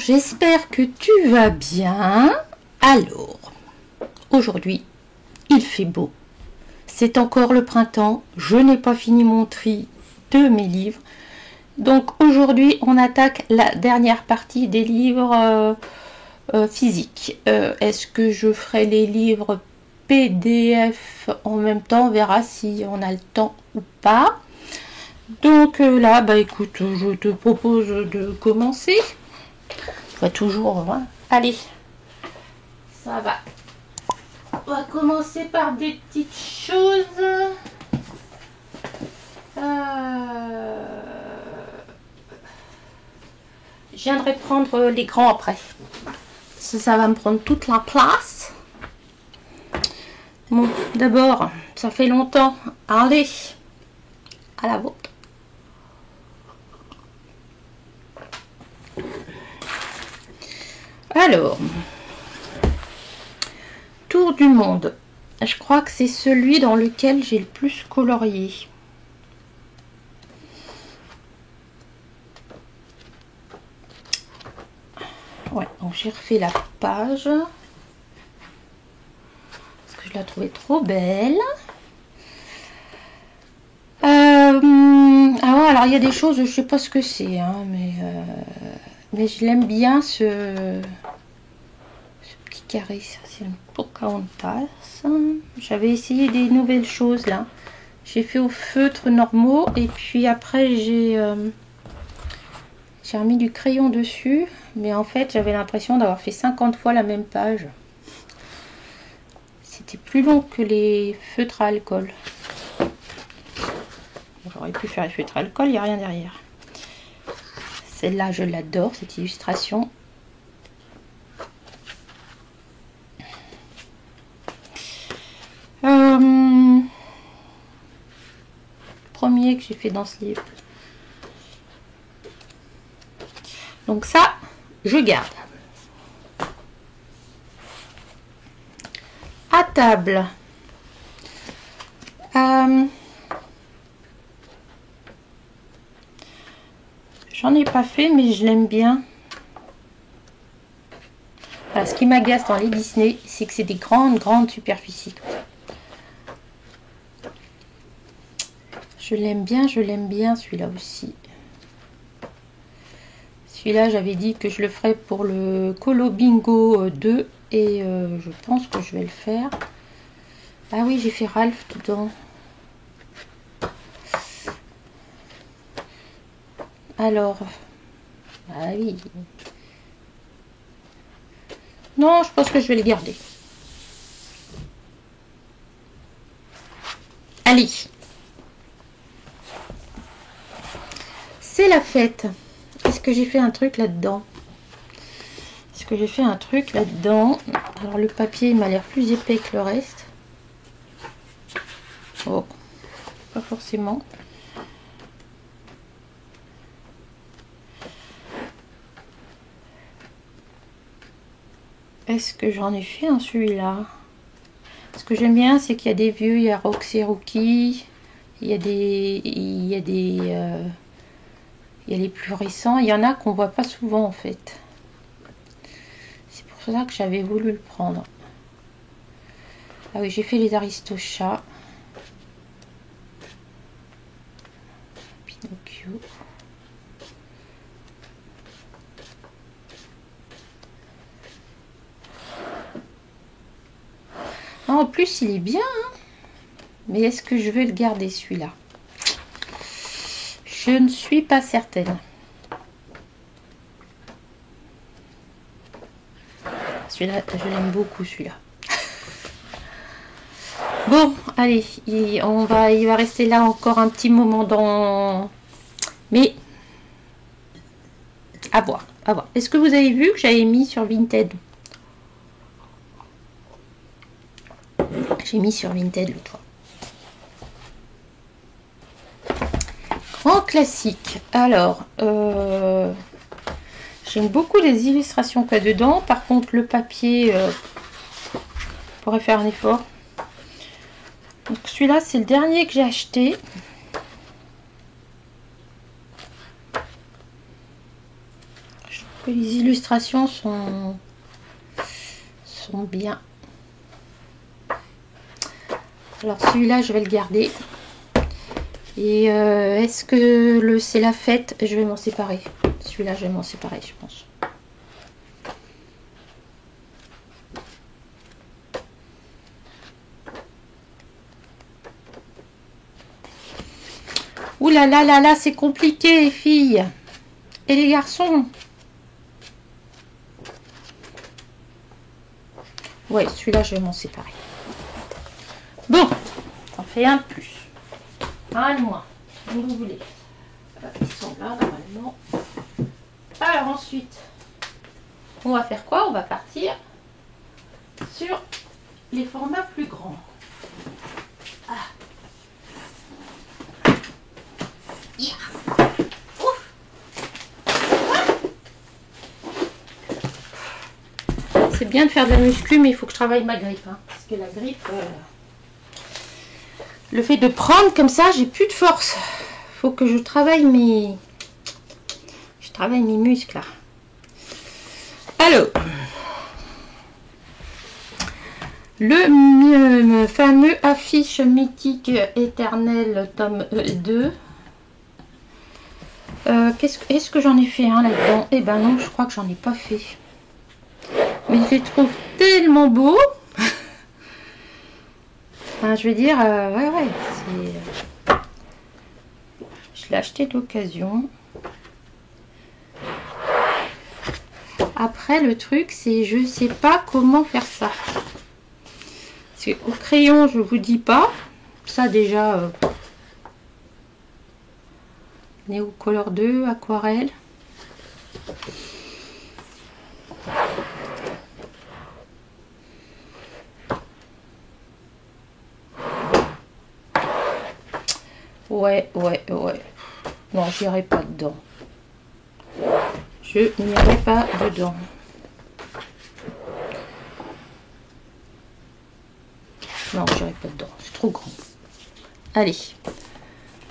j'espère que tu vas bien. Alors, aujourd'hui, il fait beau. C'est encore le printemps. Je n'ai pas fini mon tri de mes livres. Donc aujourd'hui, on attaque la dernière partie des livres physiques. Est-ce que je ferai les livres PDF en même temps? On verra si on a le temps ou pas. Donc là, bah écoute, je te propose de commencer. Pas toujours, hein. Allez, ça va. On va commencer par des petites choses. Je viendrai prendre les grands après. Ça va me prendre toute la place. Bon, d'abord, ça fait longtemps. Allez, à la vôtre. Alors, Tour du monde. Je crois que c'est celui dans lequel j'ai le plus colorié. Ouais, donc j'ai refait la page. Parce que je la trouvais trop belle. Ah ouais, alors il y a des choses, je sais pas ce que c'est, hein, mais je l'aime bien ce petit carré, ça c'est un Pocahontas. J'avais essayé des nouvelles choses là. J'ai fait au feutre normaux et puis après j'ai remis du crayon dessus, mais en fait j'avais l'impression d'avoir fait 50 fois la même page. C'était plus long que les feutres à alcool. J'aurais pu faire les feutres à alcool, il n'y a rien derrière. Celle-là, je l'adore, cette illustration. Premier que j'ai fait dans ce livre. Donc ça, je garde. À table. J'en ai pas fait, mais je l'aime bien. Alors, ce qui m'agace dans les Disney, c'est que c'est des grandes superficies. Je l'aime bien celui-là aussi. Celui-là, j'avais dit que je le ferais pour le Colo Bingo 2 et je pense que je vais le faire. Ah oui, j'ai fait Ralph dedans. Alors, ah oui. Non, je pense que je vais le garder. Allez. C'est la fête. Est-ce que j'ai fait un truc là-dedans? Est-ce que j'ai fait un truc là-dedans? Alors le papier, il m'a l'air plus épais que le reste. Oh, pas forcément. Est-ce que j'en ai fait un celui-là? Ce que j'aime bien, c'est qu'il y a des vieux, il y a Roxy Rookie, il y a les plus récents. Il y en a qu'on voit pas souvent en fait. C'est pour ça que j'avais voulu le prendre. Ah oui, j'ai fait les Aristochats. Pinocchio. Ah, en plus, il est bien. Hein, mais est-ce que je vais le garder celui-là? Je ne suis pas certaine. Celui-là, je l'aime beaucoup, celui-là. Bon, allez, il va rester là encore un petit moment dans... Mais, à voir, à voir. Est-ce que vous avez vu que j'avais mis sur Vinted? J'ai mis sur Vinted l'autre fois. Grand classique. Alors, j'aime beaucoup les illustrations qu'il y a dedans. Par contre, le papier pourrait faire un effort. Donc celui-là, c'est le dernier que j'ai acheté. que les illustrations sont bien. Alors celui-là, je vais le garder. Et est-ce que c'est la fête? Je vais m'en séparer. Celui-là, je vais m'en séparer, je pense. Ouh là là là là, c'est compliqué, les filles. Et les garçons. Ouais, celui-là, je vais m'en séparer. Bon, ça fait un de plus. Un de moins, comme vous voulez. Ils sont là, normalement. Alors ensuite, on va faire quoi? On va partir sur les formats plus grands. Ah. Yeah. C'est bien de faire de la muscu, mais il faut que je travaille ma grippe. Hein, parce que la grippe, le fait de prendre comme ça, j'ai plus de force. Il faut que je travaille mes muscles là. Alors, le fameux affiche mythique éternel tome 2. Est-ce que j'en ai fait un là-dedans? Eh ben non, je crois que j'en ai pas fait. Mais je les trouve tellement beaux. Enfin, je veux dire, ouais, je l'ai acheté d'occasion. Après, le truc, c'est je sais pas comment faire ça. Parce que au crayon, je vous dis pas. Ça déjà, Néo Color 2, aquarelle. Ouais. Non, j'irai pas dedans. Je n'irai pas dedans. Non, j'irai pas dedans. C'est trop grand. Allez.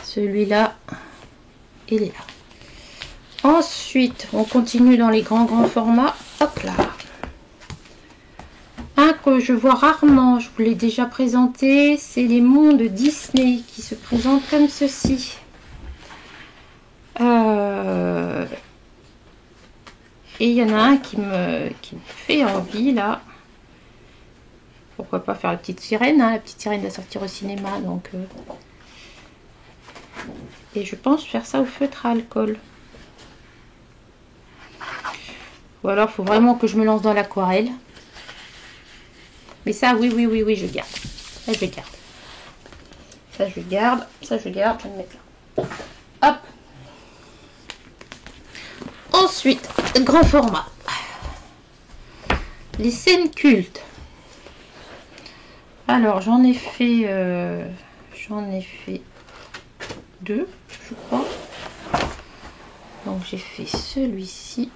Celui-là, il est là. Ensuite, on continue dans les grands formats. Hop là. Un que je vois rarement, je vous l'ai déjà présenté, c'est les mondes Disney qui se présentent comme ceci. Et il y en a un qui me fait envie là. Pourquoi pas faire la petite sirène, hein. La petite sirène va sortir au cinéma, donc. Et je pense faire ça au feutre à alcool. Ou alors, il faut vraiment que je me lance dans l'aquarelle. Mais ça, oui, je garde. Ça, je garde. Ça, je garde. Ça, je garde. Je vais le mettre là. Hop. Ensuite, grand format. Les scènes cultes. Alors, j'en ai fait deux, je crois. Donc, j'ai fait celui-ci.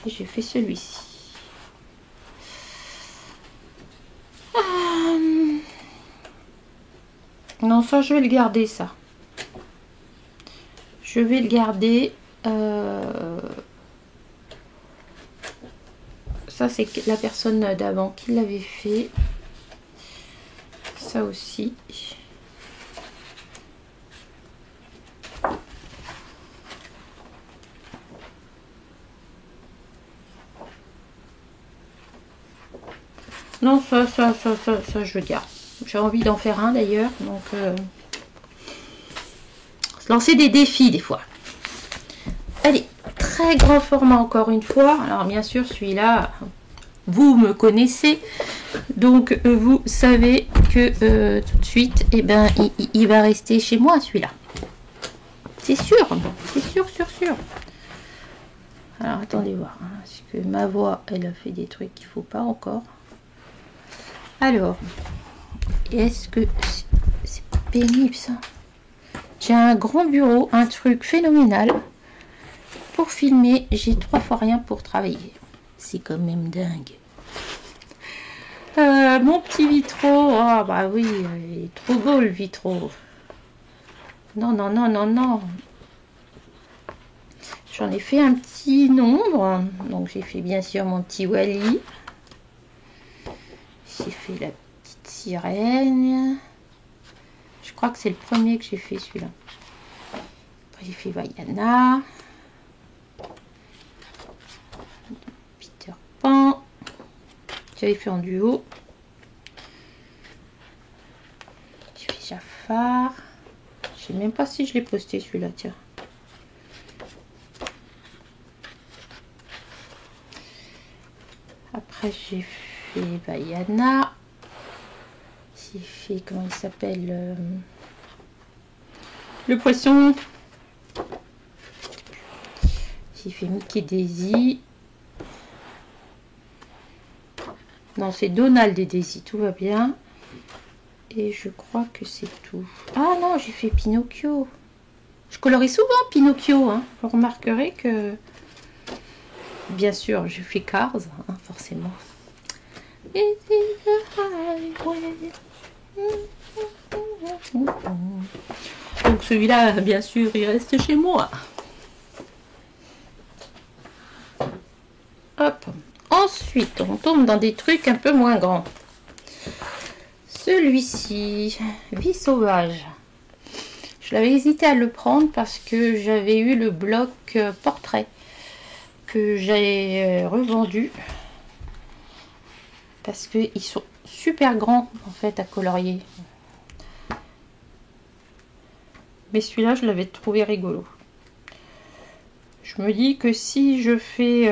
Et j'ai fait celui-ci. Non, ça, je vais le garder, ça. Je vais le garder. Ça, c'est la personne d'avant qui l'avait fait. Ça aussi. Non, ça, je garde. J'ai envie d'en faire un d'ailleurs. Donc, se lancer des défis des fois. Allez, très grand format encore une fois. Alors, bien sûr, celui-là, vous me connaissez. Donc, vous savez que tout de suite, eh ben, il va rester chez moi, celui-là. C'est sûr. C'est sûr. Alors, attendez voir. Hein, parce que ma voix, elle a fait des trucs qu'il ne faut pas encore. Alors, est-ce que c'est pénible ça? J'ai un grand bureau, un truc phénoménal pour filmer. J'ai 3 fois rien pour travailler. C'est quand même dingue. Mon petit vitro, ah bah oui, il est trop beau le vitro. Non, non, non, non, non. J'en ai fait un petit nombre. Donc j'ai fait bien sûr mon petit Wally. J'ai fait la petite sirène. Je crois que c'est le premier que j'ai fait celui-là. Après j'ai fait Vaiana. Peter Pan. J'avais fait en duo. J'ai fait Jafar. Je sais même pas si je l'ai posté celui-là, tiens. Après j'ai fait Vaiana. J'ai fait, comment il s'appelle, le poisson. J'ai fait Mickey Daisy. Non, c'est Donald et Daisy, tout va bien. Et je crois que c'est tout. Ah non, j'ai fait Pinocchio. Je colorie souvent Pinocchio, hein. Vous remarquerez que... Bien sûr, je fais Cars, hein, forcément. Donc celui-là, bien sûr, il reste chez moi. Hop. Ensuite, on tombe dans des trucs un peu moins grands. Celui-ci, Vie sauvage. Je l'avais hésité à le prendre parce que j'avais eu le bloc portrait que j'ai revendu. Parce qu'ils sont super grands en fait à colorier. Mais celui-là, je l'avais trouvé rigolo. Je me dis que si je fais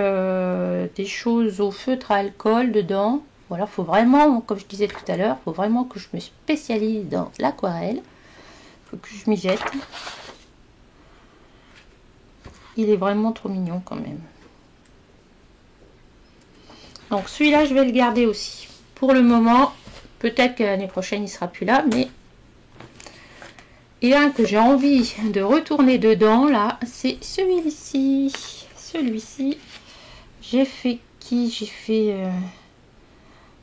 des choses au feutre à alcool dedans, voilà, faut vraiment, comme je disais tout à l'heure, faut vraiment que je me spécialise dans l'aquarelle. Faut que je m'y jette. Il est vraiment trop mignon quand même. Donc celui-là, je vais le garder aussi. Pour le moment, peut-être que l'année prochaine, il sera plus là, mais... Et un que j'ai envie de retourner dedans, là, c'est celui-ci. Celui-ci, j'ai fait qui? J'ai fait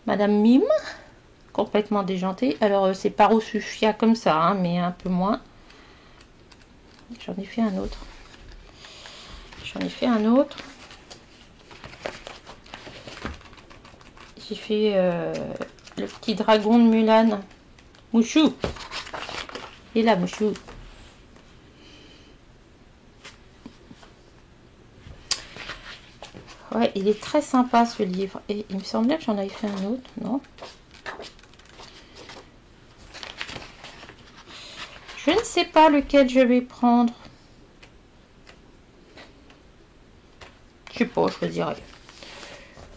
Madame Mime, complètement déjantée. Alors, c'est Parosufia comme ça, hein, mais un peu moins. J'en ai fait un autre. J'en ai fait un autre. J'ai fait le petit dragon de Mulan. Mouchou. Et là, Mouchou. Ouais, il est très sympa ce livre. Et il me semblait que j'en avais fait un autre, non? Je ne sais pas lequel je vais prendre. Je sais pas, je choisirai.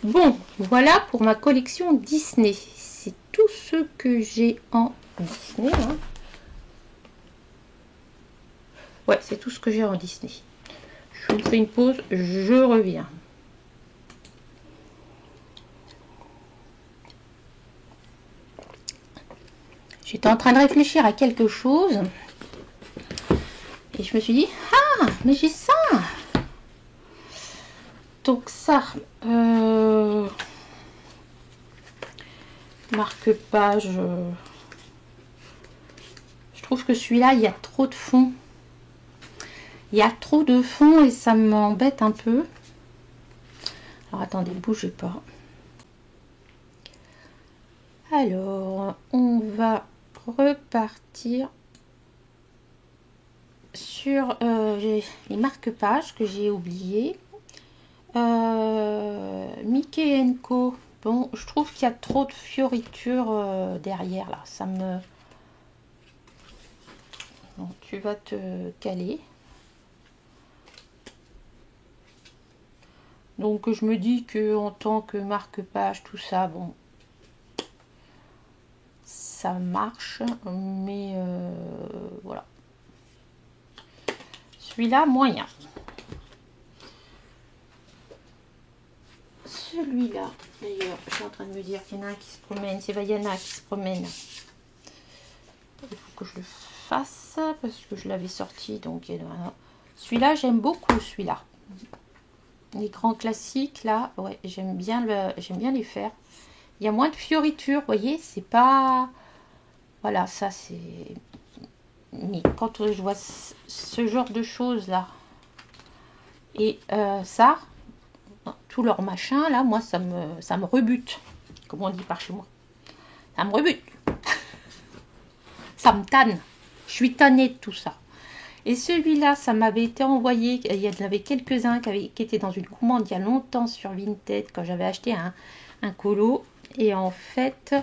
Bon, voilà pour ma collection Disney. C'est tout ce que j'ai en Disney. Hein. Ouais, c'est tout ce que j'ai en Disney. Je vous fais une pause, je reviens. J'étais en train de réfléchir à quelque chose. Et je me suis dit, ah, mais j'ai ça. Donc ça, marque-page. Je trouve que celui-là, il y a trop de fond. Il y a trop de fond et ça m'embête un peu. Alors attendez, bougez pas. Alors, on va repartir sur les marque-pages que j'ai oubliés. Mickey & Co. Bon, je trouve qu'il y a trop de fioritures derrière là. Ça me... Bon, tu vas te caler. Donc je me dis que en tant que marque-page, tout ça, bon, ça marche, mais voilà. Celui-là, moyen. Celui-là, d'ailleurs, je suis en train de me dire qu'il y en a un qui se promène, c'est Vaiana qui se promène. Il faut que je le fasse parce que je l'avais sorti, donc celui-là, j'aime beaucoup celui-là. Les grands classiques là, ouais, j'aime bien les faire. Il y a moins de fioritures, vous voyez, c'est pas, voilà, ça c'est, mais quand je vois ce genre de choses là, et ça, tout leur machin là, moi ça me rebute, comme on dit par chez moi. Ça me rebute. Ça me tanne. Je suis tannée de tout ça. Et celui-là, ça m'avait été envoyé. Il y en avait quelques-uns qui étaient dans une commande il y a longtemps sur Vinted quand j'avais acheté un colo. Et en fait,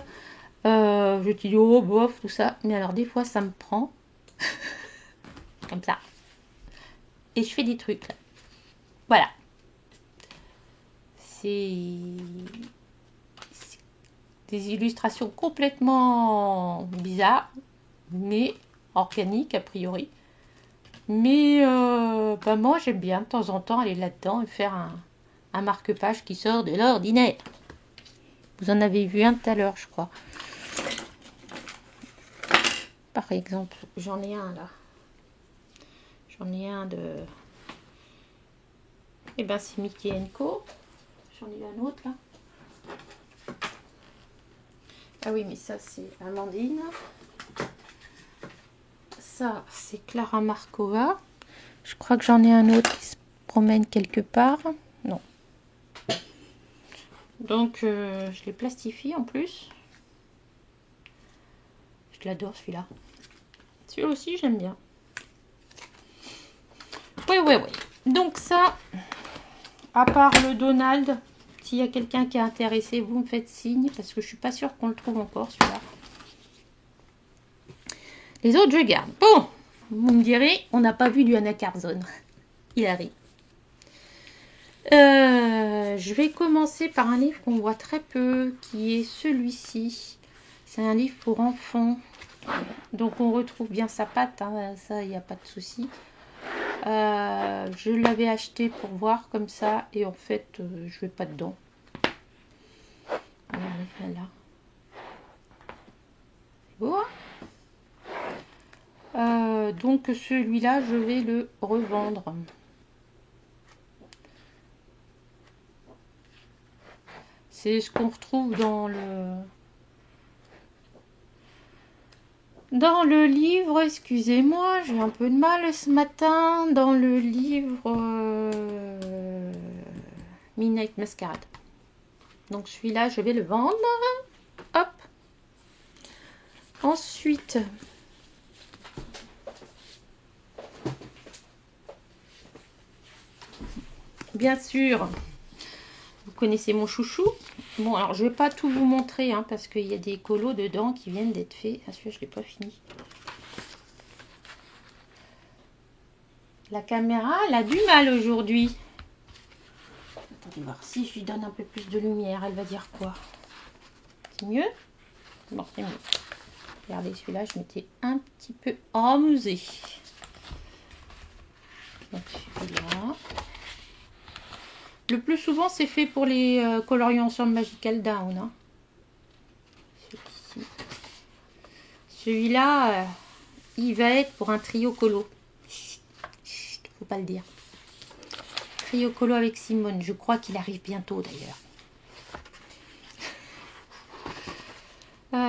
je dis oh bof, tout ça. Mais alors des fois, ça me prend comme ça. Et je fais des trucs là. Voilà. C'est des illustrations complètement bizarres, mais organiques a priori. Mais bah moi j'aime bien de temps en temps aller là-dedans et faire un marque-page qui sort de l'ordinaire. Vous en avez vu un tout à l'heure, je crois. Par exemple, j'en ai un là. J'en ai un de... Eh ben c'est Mickey & Co. J'en ai un autre là. Ah oui, mais ça c'est Amandine. Ça c'est Clara Markova. Je crois que j'en ai un autre qui se promène quelque part. Non. Donc je l'ai plastifié en plus. Je l'adore celui-là. Celui-là aussi j'aime bien. Oui. Donc ça, à part le Donald, s'il y a quelqu'un qui est intéressé, vous me faites signe parce que je suis pas sûre qu'on le trouve encore celui-là. Les autres je garde. Bon, vous me direz, on n'a pas vu du Anna Carzone. Il arrive. Je vais commencer par un livre qu'on voit très peu, qui est celui-ci. C'est un livre pour enfants. Donc on retrouve bien sa patte, hein, ça il n'y a pas de souci. Je l'avais acheté pour voir comme ça et en fait je vais pas dedans. Voilà. Bon. Donc celui-là je vais le revendre. C'est ce qu'on retrouve dans le livre, excusez-moi, j'ai un peu de mal ce matin, dans le livre Midnight Masquerade. Donc celui-là, je vais le vendre. Hop. Ensuite, bien sûr, vous connaissez mon chouchou. Bon, alors je vais pas tout vous montrer, hein, parce qu'il y a des colos dedans qui viennent d'être faits. Ah, celui-là, je l'ai pas fini. La caméra, elle a du mal aujourd'hui. Attendez voir si je lui donne un peu plus de lumière, elle va dire quoi? C'est mieux? Bon, c'est mieux. Regardez, celui-là, je m'étais un petit peu amusée. Donc celui-là. Le plus souvent, c'est fait pour les coloris ensemble Magical Down. Hein. Celui-là, il va être pour un trio colo. Chut, faut pas le dire. Trio colo avec Simone. Je crois qu'il arrive bientôt d'ailleurs.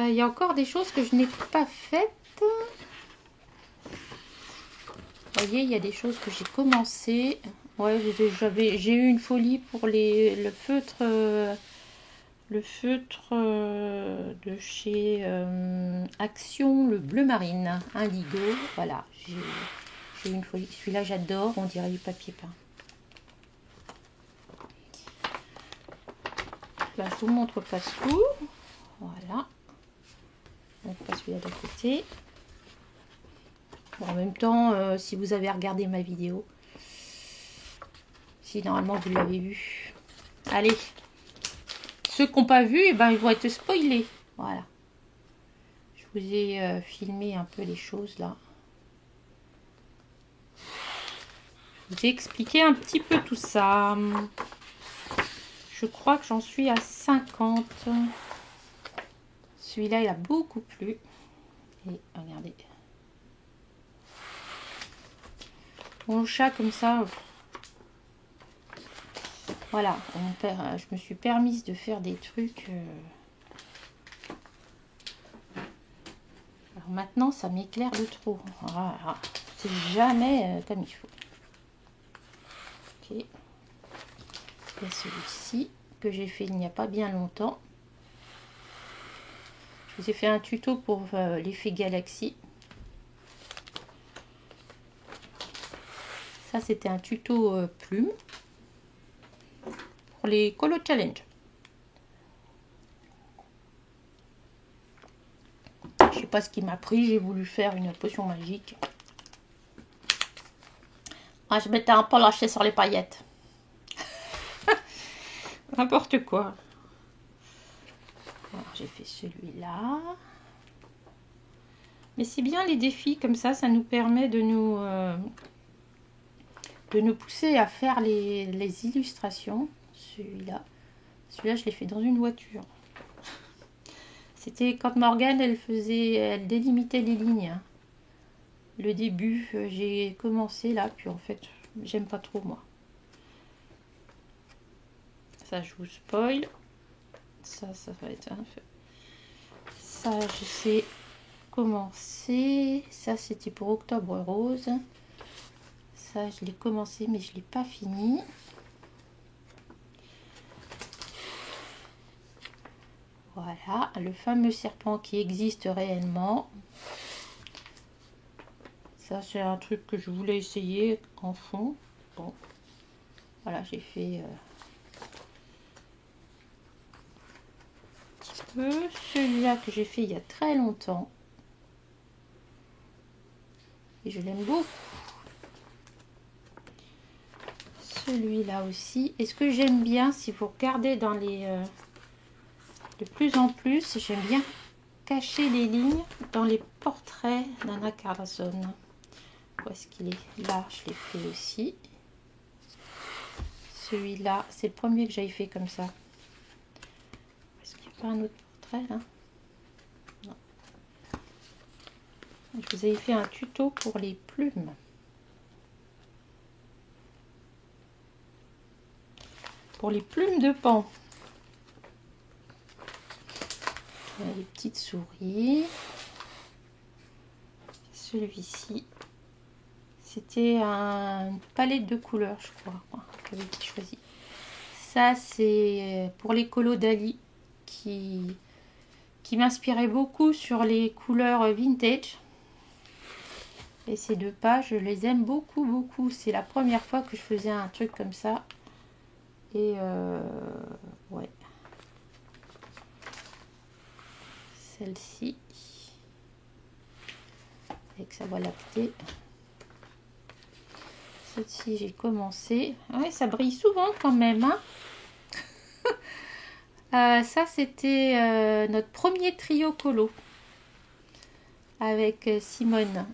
Il y a encore des choses que je n'ai pas faites. Vous voyez, il y a des choses que j'ai commencé. Ouais, j'ai eu une folie pour le feutre de chez Action, le bleu marine, indigo. Voilà, j'ai eu une folie. Celui-là, j'adore. On dirait du papier peint. Là, je vous montre pas tout. Voilà. Donc, pas celui-là de côté. Bon, en même temps, si vous avez regardé ma vidéo, si normalement vous l'avez vu, allez, ceux qui n'ont pas vu, eh ben, ils vont être spoilés. Voilà. Je vous ai filmé un peu les choses là. Je vous ai expliqué un petit peu tout ça. Je crois que j'en suis à 50. Celui-là, il a beaucoup plu. Et regardez. Mon chat comme ça. Voilà, je me suis permise de faire des trucs. Alors Alors maintenant, ça m'éclaire de trop. Voilà. C'est jamais comme il faut. Ok. Il y a celui-ci que j'ai fait il n'y a pas bien longtemps. Je vous ai fait un tuto pour l'effet galaxie. Ça, c'était un tuto plume pour les Colo Challenge. Je sais pas ce qui m'a pris, j'ai voulu faire une potion magique. Ah, je m'étais un peu lâché sur les paillettes. N'importe quoi. Alors, j'ai fait celui-là. Mais c'est bien les défis comme ça nous permet de nous pousser à faire les illustrations. Celui-là, je l'ai fait dans une voiture. C'était quand Morgane, elle délimitait les lignes. Le début, j'ai commencé là, puis en fait, j'aime pas trop moi. Ça, je vous spoil. Ça va être un peu. Ça, je sais commencer. Ça, c'était pour Octobre Rose. Ça, je l'ai commencé, mais je l'ai pas fini. Voilà, le fameux serpent qui existe réellement. Ça, c'est un truc que je voulais essayer en fond. Bon, voilà, j'ai fait un petit peu. Celui-là que j'ai fait il y a très longtemps. Et je l'aime beaucoup. Celui-là aussi. Et ce que j'aime bien, si vous regardez dans les... de plus en plus, j'aime bien cacher les lignes dans les portraits d'Anna Carlson. Où est-ce qu'il est? Là, je l'ai fait aussi. Celui-là, c'est le premier que j'avais fait comme ça. Est-ce qu'il n'y a pas un autre portrait là? Non. Je vous avais fait un tuto pour les plumes. Pour les plumes de pan. Les petites souris. Celui-ci, c'était une palette de couleurs, je crois, que j'avais choisi. Ça, c'est pour les colos Dali qui m'inspirait beaucoup sur les couleurs vintage. Et ces deux pages, je les aime beaucoup, beaucoup. C'est la première fois que je faisais un truc comme ça. Et ouais. Celle-ci. Avec sa voie lactée. Celle-ci, j'ai commencé. Ouais, ça brille souvent quand même. Hein. Ça, c'était notre premier trio colo. Avec Simone.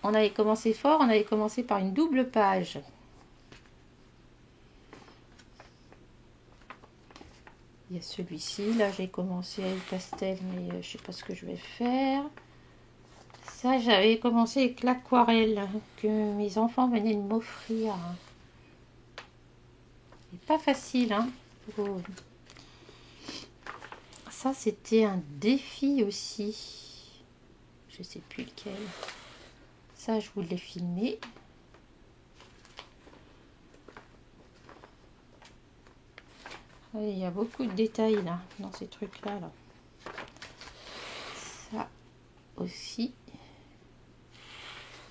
On avait commencé fort. On avait commencé par une double page. Il y a celui-ci. Là, j'ai commencé avec pastel, mais je sais pas ce que je vais faire. Ça, j'avais commencé avec l'aquarelle que mes enfants venaient de m'offrir. C'est pas facile, hein. Ça, c'était un défi aussi. Je sais plus lequel. Ça, je vous l'ai filmé. Il y a beaucoup de détails là, dans ces trucs-là. Là. Ça aussi.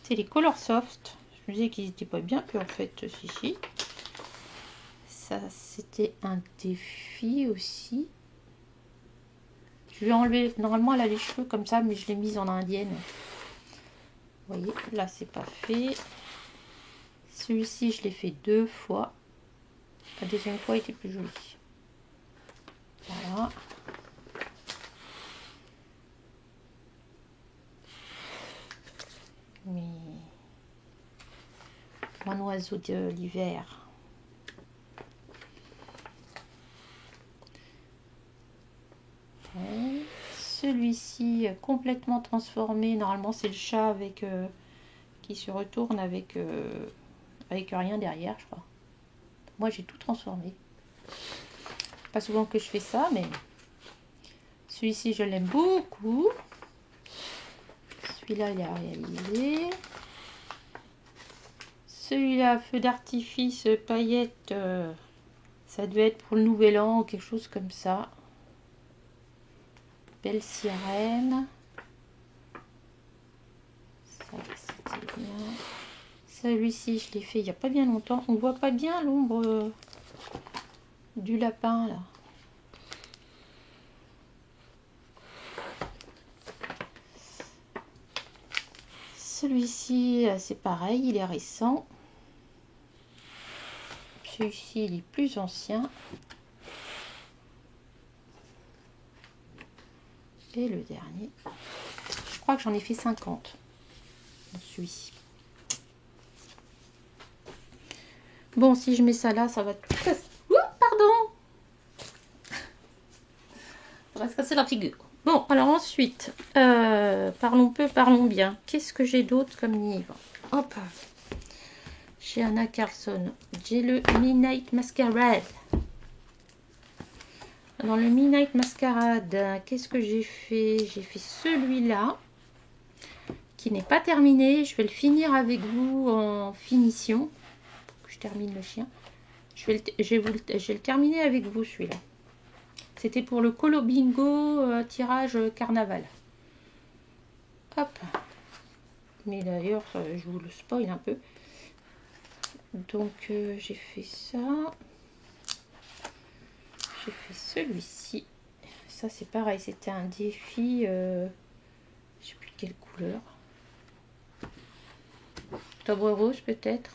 C'est les Color Soft. Je me disais qu'ils n'étaient pas bien, puis en fait, si. Ça, c'était un défi aussi. Je vais enlever, normalement elle a les cheveux comme ça, mais je l'ai mise en indienne. Vous voyez, là c'est pas fait. Celui-ci, je l'ai fait 2 fois. La deuxième fois était plus jolie. Voilà. Mais mon oiseau de l'hiver. Celui-ci complètement transformé. Normalement, c'est le chat avec qui se retourne avec rien derrière, je crois. Moi, j'ai tout transformé. Pas souvent que je fais ça, mais celui-ci, je l'aime beaucoup. celui-là, il est réalisé. Celui-là, feu d'artifice, paillettes, ça devait être pour le nouvel an ou quelque chose comme ça. Belle sirène. Ça, c'était bien. Celui-ci, je l'ai fait il n'y a pas bien longtemps. On voit pas bien l'ombre du lapin, là. Celui-ci, c'est pareil, il est récent. Celui-ci, il est plus ancien. Et le dernier, je crois que j'en ai fait 50. Celui-ci. Bon, si je mets ça là, ça va... Ouh, pardon! Ça va se casser la figure. Bon, alors ensuite, parlons peu, parlons bien. Qu'est-ce que j'ai d'autre comme livre? Hop! Chez Anna Carlson, j'ai le Midnight Masquerade. Dans le Midnight Masquerade, qu'est-ce que j'ai fait? J'ai fait celui-là, qui n'est pas terminé. Je vais le finir avec vous en finition. Que je termine le chien. Je vais le terminer avec vous, celui-là. C'était pour le Colo Bingo tirage carnaval. Hop. Mais d'ailleurs, je vous le spoil un peu. Donc, j'ai fait ça. J'ai fait celui-ci. Ça, c'est pareil. C'était un défi. Je sais plus quelle couleur. Octobre rose, peut-être.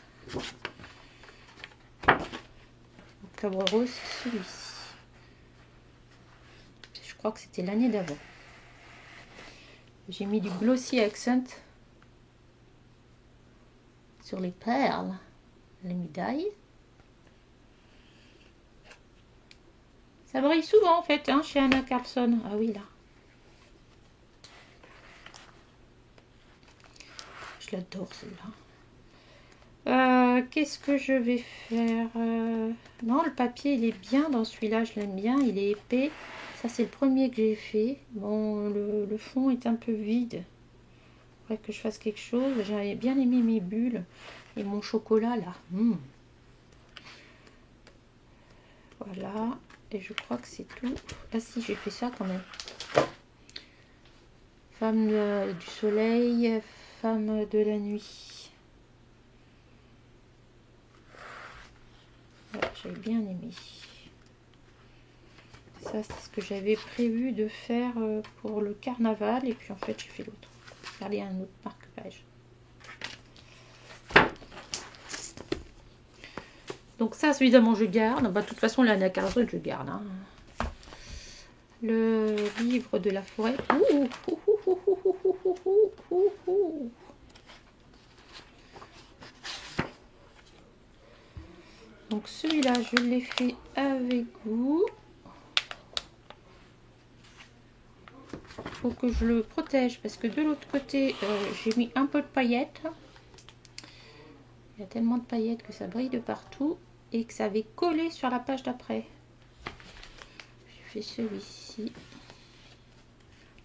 Octobre rose, c'est celui-ci. Je crois que c'était l'année d'avant. J'ai mis du glossy accent sur les perles, les médailles. Ça brille souvent en fait, hein, chez Anna Carlson. Ah oui, là. Je l'adore celui-là. Qu'est-ce que je vais faire? Non, le papier il est bien dans celui-là, je l'aime bien, il est épais. Ça c'est le premier que j'ai fait. Bon, le fond est un peu vide. Il faudrait que je fasse quelque chose. J'avais bien aimé mes bulles et mon chocolat là. Voilà. Et je crois que c'est tout. Ah si, j'ai fait ça quand même. Femme du soleil, femme de la nuit. Voilà, j'avais bien aimé. Ça, c'est ce que j'avais prévu de faire pour le carnaval. Et puis en fait, j'ai fait l'autre. Regardez, un autre marque-page. Donc ça, évidemment, je garde. Bah, de toute façon, l'Anna Carlson, je garde. Hein. Le livre de la forêt. Donc celui-là, je l'ai fait avec vous. Faut que je le protège parce que de l'autre côté, j'ai mis un peu de paillettes. Il y a tellement de paillettes que ça brille de partout et que ça avait collé sur la page d'après. J'ai fait celui-ci.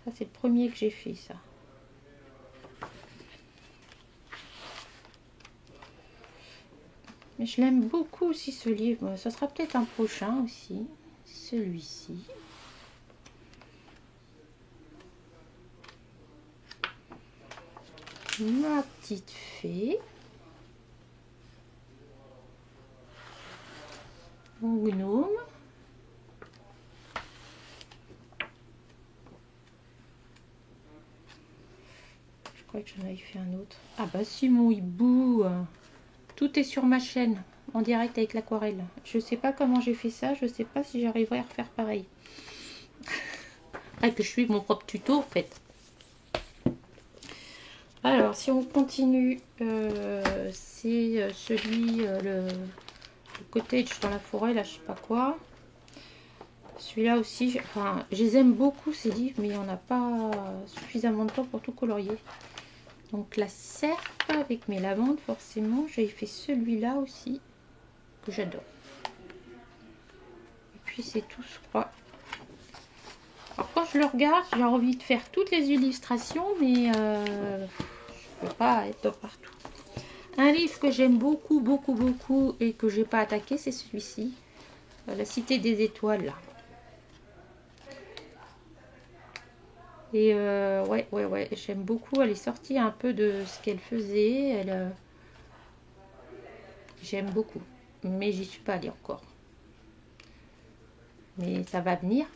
Ça, c'est le premier que j'ai fait, ça. Mais je l'aime beaucoup aussi, ce livre. Ça sera peut-être un prochain aussi. Celui-ci. Ma petite fée. Mon gnome. Je crois que j'en avais fait un autre. Ah bah si, mon hibou. Tout est sur ma chaîne, en direct avec l'aquarelle. Je sais pas comment j'ai fait ça. Je sais pas si j'arriverai à refaire pareil. Ah, que je suive mon propre tuto en fait. Alors, si on continue, c'est celui, le cottage dans la forêt, là, je sais pas quoi. Celui-là aussi, enfin, je les aime beaucoup ces livres, mais il n'y en a pas suffisamment de temps pour tout colorier. Donc, la serpe avec mes lavandes, forcément, j'ai fait celui-là aussi, que j'adore. Et puis, c'est tout, je crois. Alors quand je le regarde, j'ai envie de faire toutes les illustrations, mais je peux pas être partout. Un livre que j'aime beaucoup, beaucoup, beaucoup et que j'ai pas attaqué, c'est celui-ci. La Cité des Étoiles, là. Et ouais, j'aime beaucoup. Elle est sortie un peu de ce qu'elle faisait. J'aime beaucoup. Mais j'y suis pas allée encore. Mais ça va venir.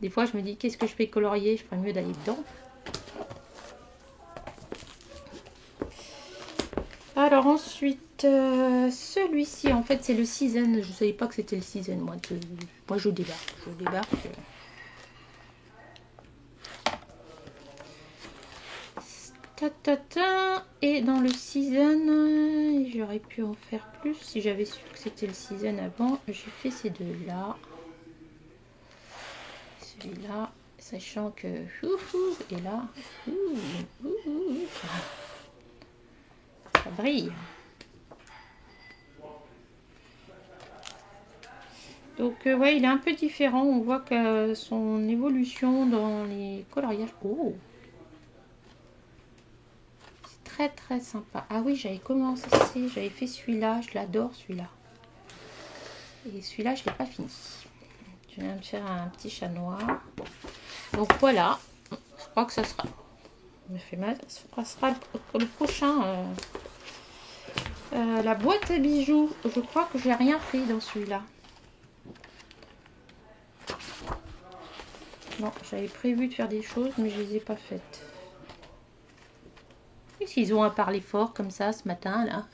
Des fois, je me dis, qu'est-ce que je fais colorier? Je ferais mieux d'aller dedans. Alors ensuite, celui-ci, en fait, c'est le season. Je ne savais pas que c'était le season, moi. Moi, je débarque. Je débarque. Et dans le season, j'aurais pu en faire plus si j'avais su que c'était le season avant. J'ai fait ces deux-là. Celui-là, sachant que... Et là... ça brille. Donc ouais, il est un peu différent. On voit que son évolution dans les coloriages... Oh, très très sympa. Ah oui, j'avais commencé, j'avais fait celui-là, je l'adore celui-là. Et celui-là, je l'ai pas fini. Je viens de faire un petit chat noir. Donc voilà, je crois que ça sera. Ça me fait mal. Ça sera le prochain. La boîte à bijoux. Je crois que j'ai rien fait dans celui-là. Non, j'avais prévu de faire des choses, mais je les ai pas faites. Et s'ils ont à parler fort comme ça ce matin là.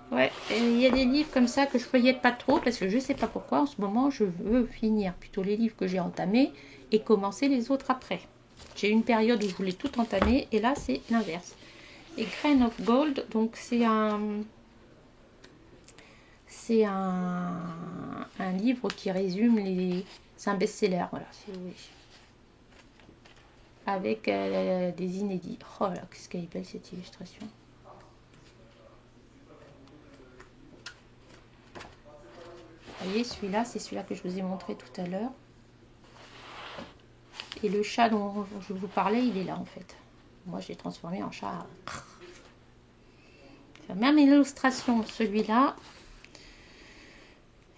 Ouais, il y a des livres comme ça que je feuillette pas trop parce que je sais pas pourquoi en ce moment je veux finir plutôt les livres que j'ai entamés et commencer les autres après. J'ai une période où je voulais tout entamer et là c'est l'inverse. Et Grain of Gold, donc c'est un livre qui résume les... C'est un best-seller, voilà, oui. Avec des inédits. Oh là, qu'est-ce qu'elle est belle cette illustration. Vous voyez, celui-là, c'est celui-là que je vous ai montré tout à l'heure. Et le chat dont je vous parlais, il est là en fait. Moi, j'ai transformé en chat. C'est la même illustration, celui-là.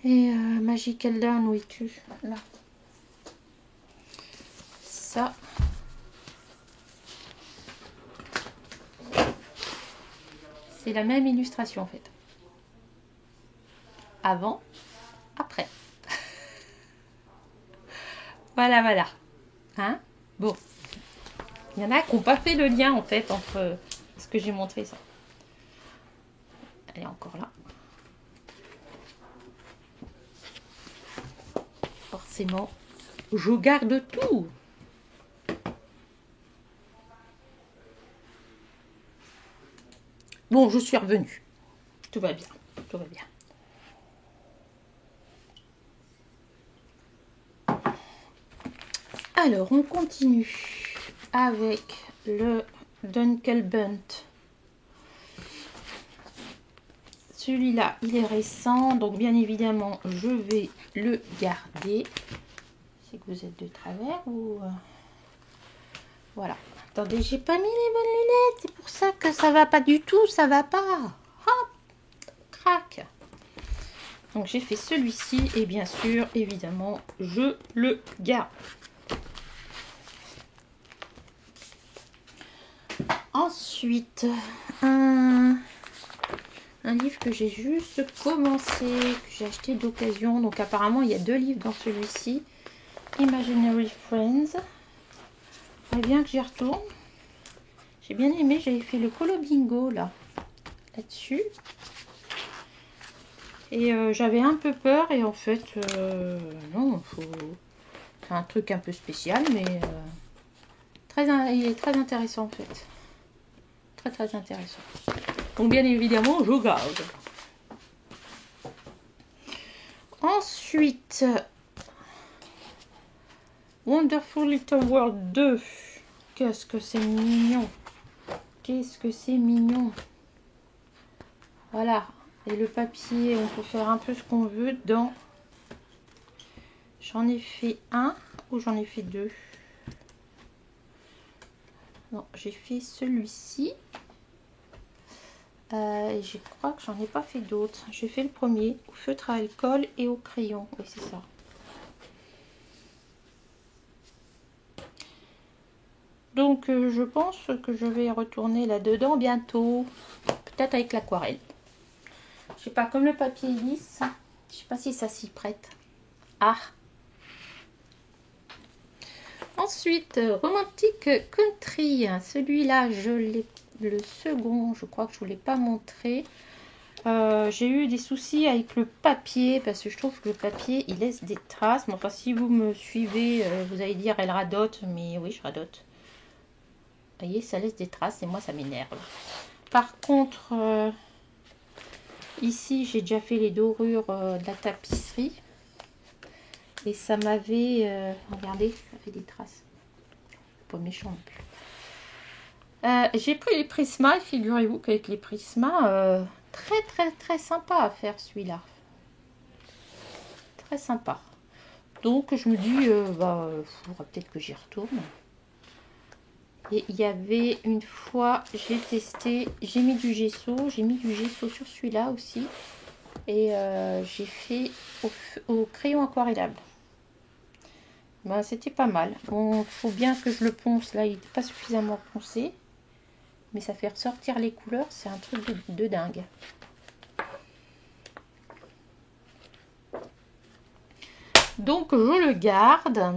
Et Magical Dawn, où es-tu? Là. Ça. C'est la même illustration en fait. Avant, après. Voilà, voilà. Hein? Bon. Il y en a qui n'ont pas fait le lien en fait entre ce que j'ai montré ça. Elle est encore là. Forcément, je garde tout. Bon, je suis revenue. Tout va bien. Tout va bien. Alors, on continue avec le Dunkelbunt. Celui-là, il est récent, donc bien évidemment, je vais le garder. C'est que vous êtes de travers ou... Voilà. Attendez, j'ai pas mis les bonnes lunettes. C'est pour ça que ça va pas du tout. Ça va pas. Hop, crac. Donc j'ai fait celui-ci et bien sûr, évidemment, je le garde. Ensuite, un livre que j'ai juste commencé, que j'ai acheté d'occasion. Donc apparemment, il y a 2 livres dans celui-ci. Imaginary Friends. Il faudrait bien que j'y retourne. J'ai bien aimé, j'avais fait le colo bingo là-dessus. Et j'avais un peu peur et en fait, non, c'est un truc un peu spécial, mais il est très intéressant en fait. Très très intéressant. Donc bien évidemment, je garde. Ensuite, Wonderful Little World 2. Qu'est-ce que c'est mignon. Qu'est-ce que c'est mignon. Voilà. Et le papier, on peut faire un peu ce qu'on veut dedans. J'en ai fait un ou j'en ai fait deux. Non, j'ai fait celui-ci. Je crois que j'en ai pas fait d'autres. J'ai fait le premier au feutre à alcool et au crayon. Oui, c'est ça. Donc, je pense que je vais retourner là-dedans bientôt. Peut-être avec l'aquarelle. Je sais pas, comme le papier est lisse, je sais pas si ça s'y prête. Ah! Ensuite, Romantic Country. Celui-là, je l'ai, le second, je crois que je ne vous l'ai pas montré. J'ai eu des soucis avec le papier parce que je trouve que le papier il laisse des traces. Mais enfin, si vous me suivez, vous allez dire elle radote, mais oui, je radote. Vous voyez, ça laisse des traces et moi ça m'énerve. Par contre, ici j'ai déjà fait les dorures de la tapisserie et ça m'avait, regardez, ça fait des traces. Pas méchant non plus. J'ai pris les Prisma, figurez-vous qu'avec les Prisma, très sympa à faire celui-là. Très sympa. Donc je me dis, faudra peut-être que j'y retourne. Et il y avait une fois, j'ai testé, j'ai mis du gesso sur celui-là aussi. Et j'ai fait au crayon aquarellable. Ben, c'était pas mal. Bon, faut bien que je le ponce, là il n'est pas suffisamment poncé. Mais ça fait ressortir les couleurs, c'est un truc de dingue. Donc je le garde.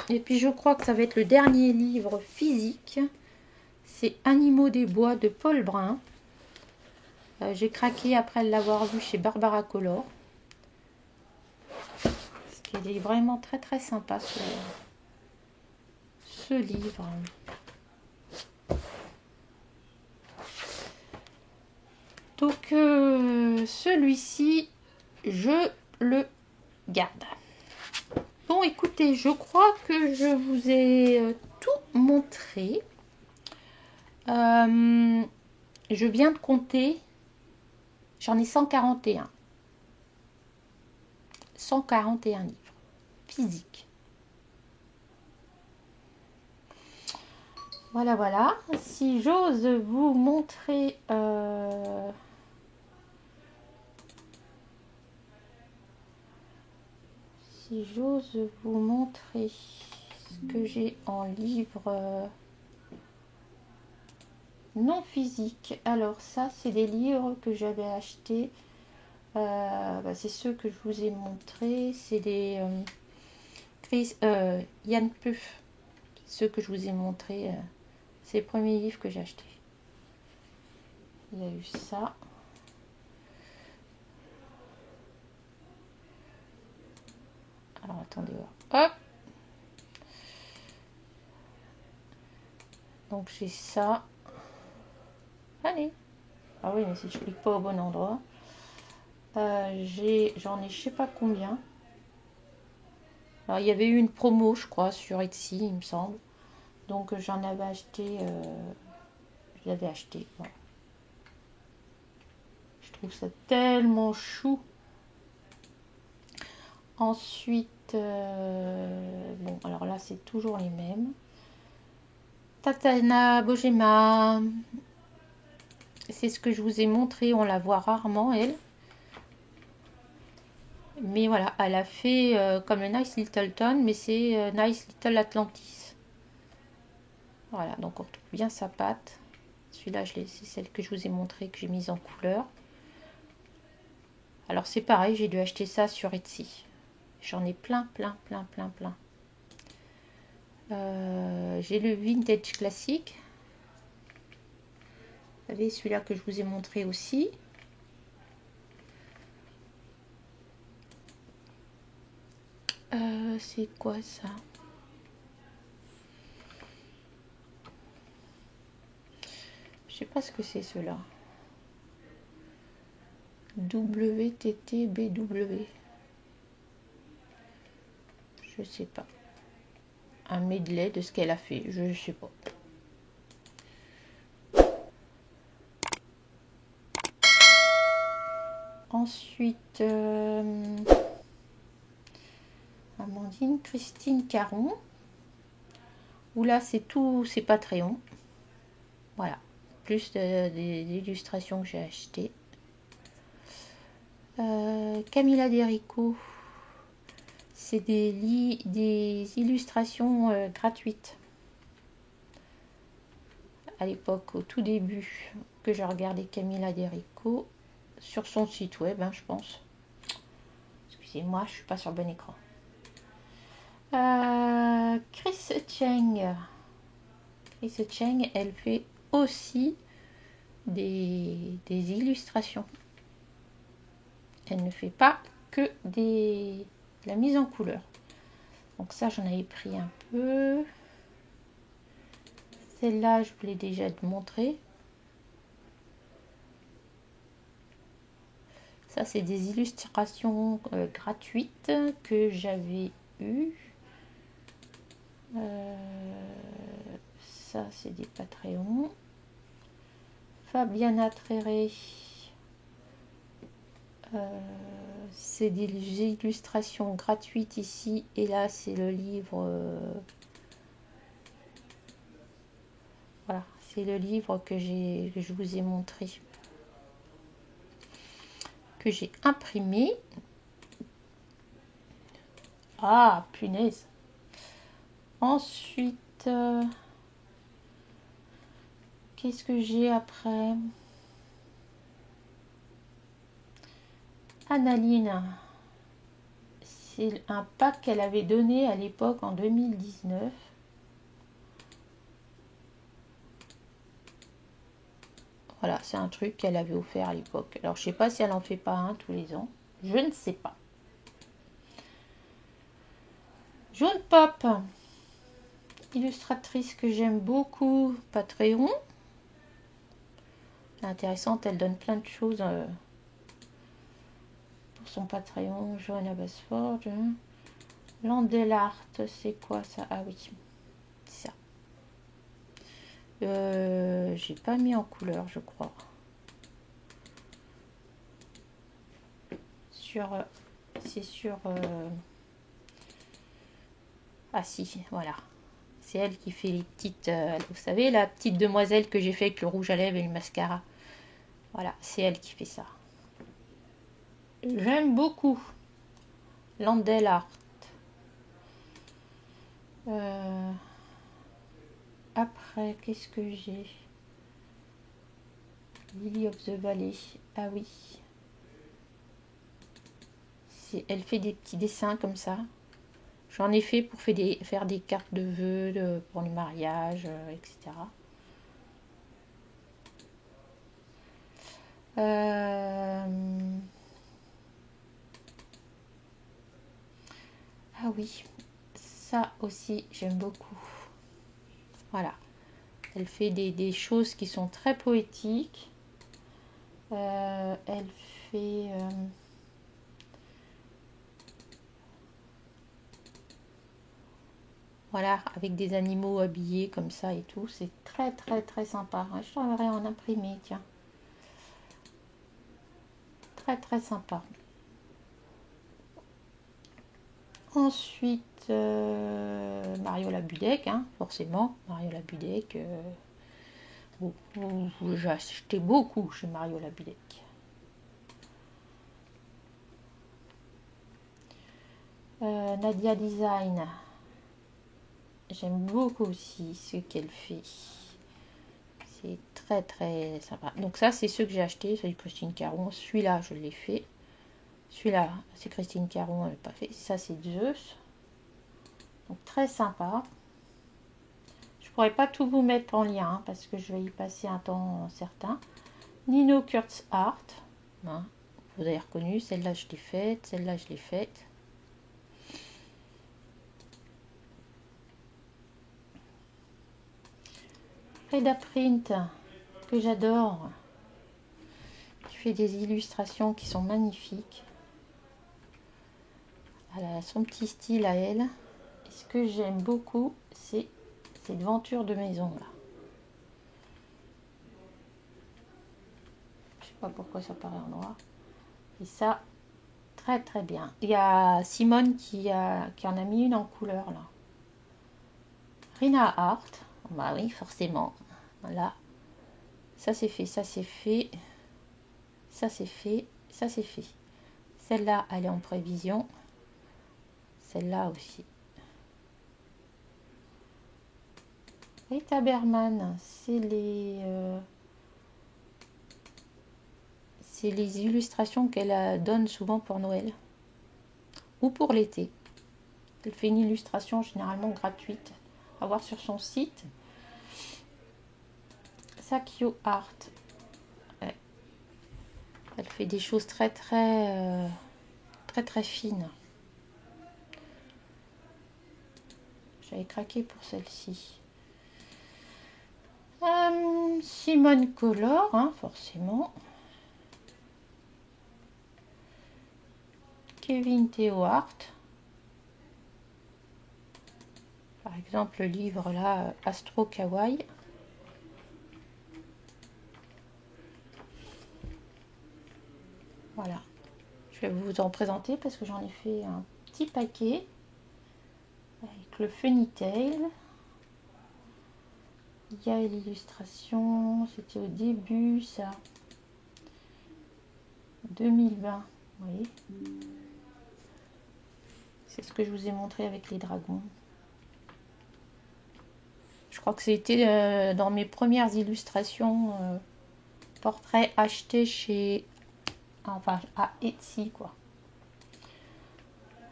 Et puis je crois que ça va être le dernier livre physique. C'est Animaux des bois de Paul Brun. J'ai craqué après l'avoir vu chez Barbara Color. Parce qu'il est vraiment très sympa ce livre. Donc celui-ci, je le garde. Bon, écoutez, je crois que je vous ai tout montré. Je viens de compter. J'en ai 141. 141 livres physiques. Voilà. Si j'ose vous montrer... Si j'ose vous montrer ce que j'ai en livre non physique. Alors ça, c'est des livres que j'avais achetés. C'est ceux que je vous ai montrés. C'est des Yann Puff. Ceux que je vous ai montrés. C'est les premiers livres que j'ai achetés. Il y a eu ça. Alors attendez voir. Hop. Donc j'ai ça. Allez. Ah oui, mais si je clique pas au bon endroit. J'en ai je sais pas combien. Alors il y avait eu une promo, je crois, sur Etsy, il me semble. Donc j'en avais acheté. Je l'avais acheté. Voilà. Je trouve ça tellement chou. Ensuite, bon, alors là, c'est toujours les mêmes. Tatana Bojema. C'est ce que je vous ai montré. On la voit rarement, elle. Mais voilà, elle a fait comme le Nice Littleton, mais c'est Nice Little Atlantis. Voilà, donc on retrouve bien sa patte. Celui-là, c'est celle que je vous ai montré, que j'ai mise en couleur. Alors c'est pareil, j'ai dû acheter ça sur Etsy. J'en ai plein. J'ai le vintage classique. Vous savez, celui-là que je vous ai montré aussi. C'est quoi ça? Je sais pas ce que c'est cela. WTTBW. Je sais pas. Un medley de ce qu'elle a fait. Je sais pas. Ensuite, Amandine, Christine Caron. Où là, c'est tout, c'est Patreon. Voilà. Plus des illustrations que j'ai achetées. Camilla Derico. C'est des illustrations gratuites. À l'époque, au tout début, que j'ai regardé Camilla Derico sur son site web, hein, je pense. Excusez-moi, je suis pas sur le bon écran. Chris Cheng. Chris Cheng, elle fait aussi des illustrations. Elle ne fait pas que la mise en couleur. Donc ça, j'en avais pris un peu. Celle-là, je vous l'ai déjà montré. Ça, c'est des illustrations gratuites que j'avais eues. Ça, c'est des Patreons. Fabiana Tréré. C'est des illustrations gratuites ici. Et là, c'est le livre... voilà, c'est le livre que je vous ai montré. Que j'ai imprimé. Ah, punaise. Ensuite, qu'est-ce que j'ai après? Annaline. C'est un pack qu'elle avait donné à l'époque en 2019. Voilà, c'est un truc qu'elle avait offert à l'époque. Alors, je sais pas si elle en fait pas un tous les ans. Je ne sais pas. Jaune Pop. Illustratrice que j'aime beaucoup. Patreon. Intéressante, elle donne plein de choses pour son Patreon. Johanna Basford. Landelart, c'est quoi ça? Ah oui, ça. J'ai pas mis en couleur, je crois. C'est sur... ah si, voilà. C'est elle qui fait les petites... vous savez, la petite demoiselle que j'ai fait avec le rouge à lèvres et le mascara. Voilà, c'est elle qui fait ça. J'aime beaucoup. Landelart. Après, qu'est-ce que j'ai? Lily of the Valley. Ah oui. Elle fait des petits dessins comme ça. J'en ai fait pour faire des cartes de vœux pour le mariage, etc. Ah oui, ça aussi j'aime beaucoup. Voilà. Elle fait des choses qui sont très poétiques. Elle fait... voilà, avec des animaux habillés comme ça et tout. C'est très très très sympa. Je t'enverrai en imprimé, tiens. Très très sympa. Ensuite, Mario Labudec, hein, forcément. Mario Labudec. J'ai acheté beaucoup chez Mario Labudec. Nadia Design. J'aime beaucoup aussi ce qu'elle fait. C'est très très sympa. Donc ça, c'est ceux que j'ai acheté. C'est Christine Caron. Celui-là, je l'ai fait. Celui-là, c'est Christine Caron, elle n'a pas fait. Ça, c'est Zeus. Donc très sympa. Je pourrais pas tout vous mettre en lien hein, parce que je vais y passer un temps certain. Nino Kurtz Art. Hein, vous avez reconnu. Celle-là, je l'ai faite. Celle-là, je l'ai faite. Reda Print, que j'adore. Qui fait des illustrations qui sont magnifiques. Elle a son petit style à elle. Et ce que j'aime beaucoup, c'est cette venture de maison là. Je sais pas pourquoi ça paraît en noir. Et ça, Très très bien. Il y a Simone qui en a mis une en couleur là. Rina Hart. Bah oui, forcément. Voilà. Ça c'est fait, ça c'est fait. Ça c'est fait, ça c'est fait. Celle-là, elle est en prévision. Celle-là aussi. Rita Berman, c'est les illustrations qu'elle donne souvent pour Noël ou pour l'été. Elle fait une illustration généralement gratuite à voir sur son site. Sakyo Art. Ouais. Elle fait des choses très très fines. J'avais craqué pour celle-ci. Simone Color, hein, forcément. Kevin Theo Art. Par exemple, le livre là, Astro Kawaii. Voilà. Je vais vous en présenter parce que j'en ai fait un petit paquet avec le Funny Tail. Il y a l'illustration, c'était au début ça. 2020, vous voyez. C'est ce que je vous ai montré avec les dragons. Je crois que c'était dans mes premières illustrations portraits achetés chez... Enfin, à Etsy, quoi.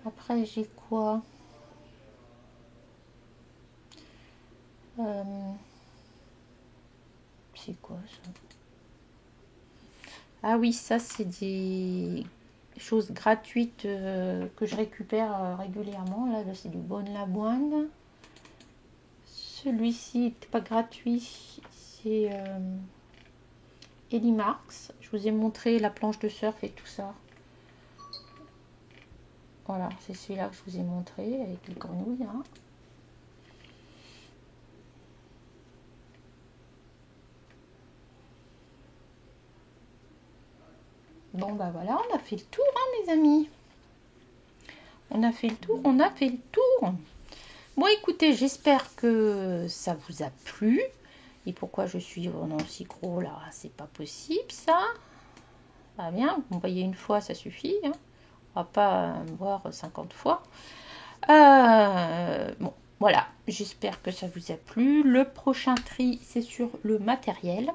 Après, j'ai quoi C'est quoi ça? Ah oui, ça, c'est des choses gratuites que je récupère régulièrement. Là, c'est du Bonne Laboine. Celui-ci n'était pas gratuit. C'est Ellie Marx. Je vous ai montré la planche de surf et tout ça. Voilà, c'est celui-là que je vous ai montré avec les grenouilles. Hein. Bon, bah voilà, on a fait le tour, hein, mes amis. On a fait le tour, on a fait le tour. Bon, écoutez, j'espère que ça vous a plu. Et pourquoi je suis vraiment si gros là? C'est pas possible, ça. Ça va bien, vous me voyez une fois, ça suffit. Hein. On va pas me voir 50 fois. Bon, voilà. J'espère que ça vous a plu. Le prochain tri, c'est sur le matériel.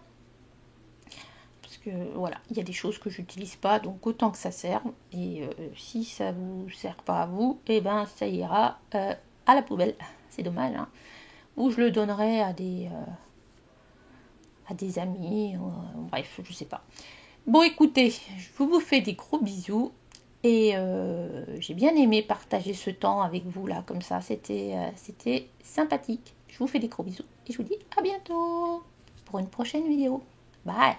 Parce que, voilà, il y a des choses que j'utilise pas, donc autant que ça serve. Et si ça vous sert pas à vous, et ben ça ira à la poubelle. C'est dommage, hein. Ou je le donnerai à des amis, bref, je sais pas. Bon, écoutez, je vous fais des gros bisous. Et j'ai bien aimé partager ce temps avec vous là, comme ça, c'était sympathique. Je vous fais des gros bisous et je vous dis à bientôt pour une prochaine vidéo. Bye!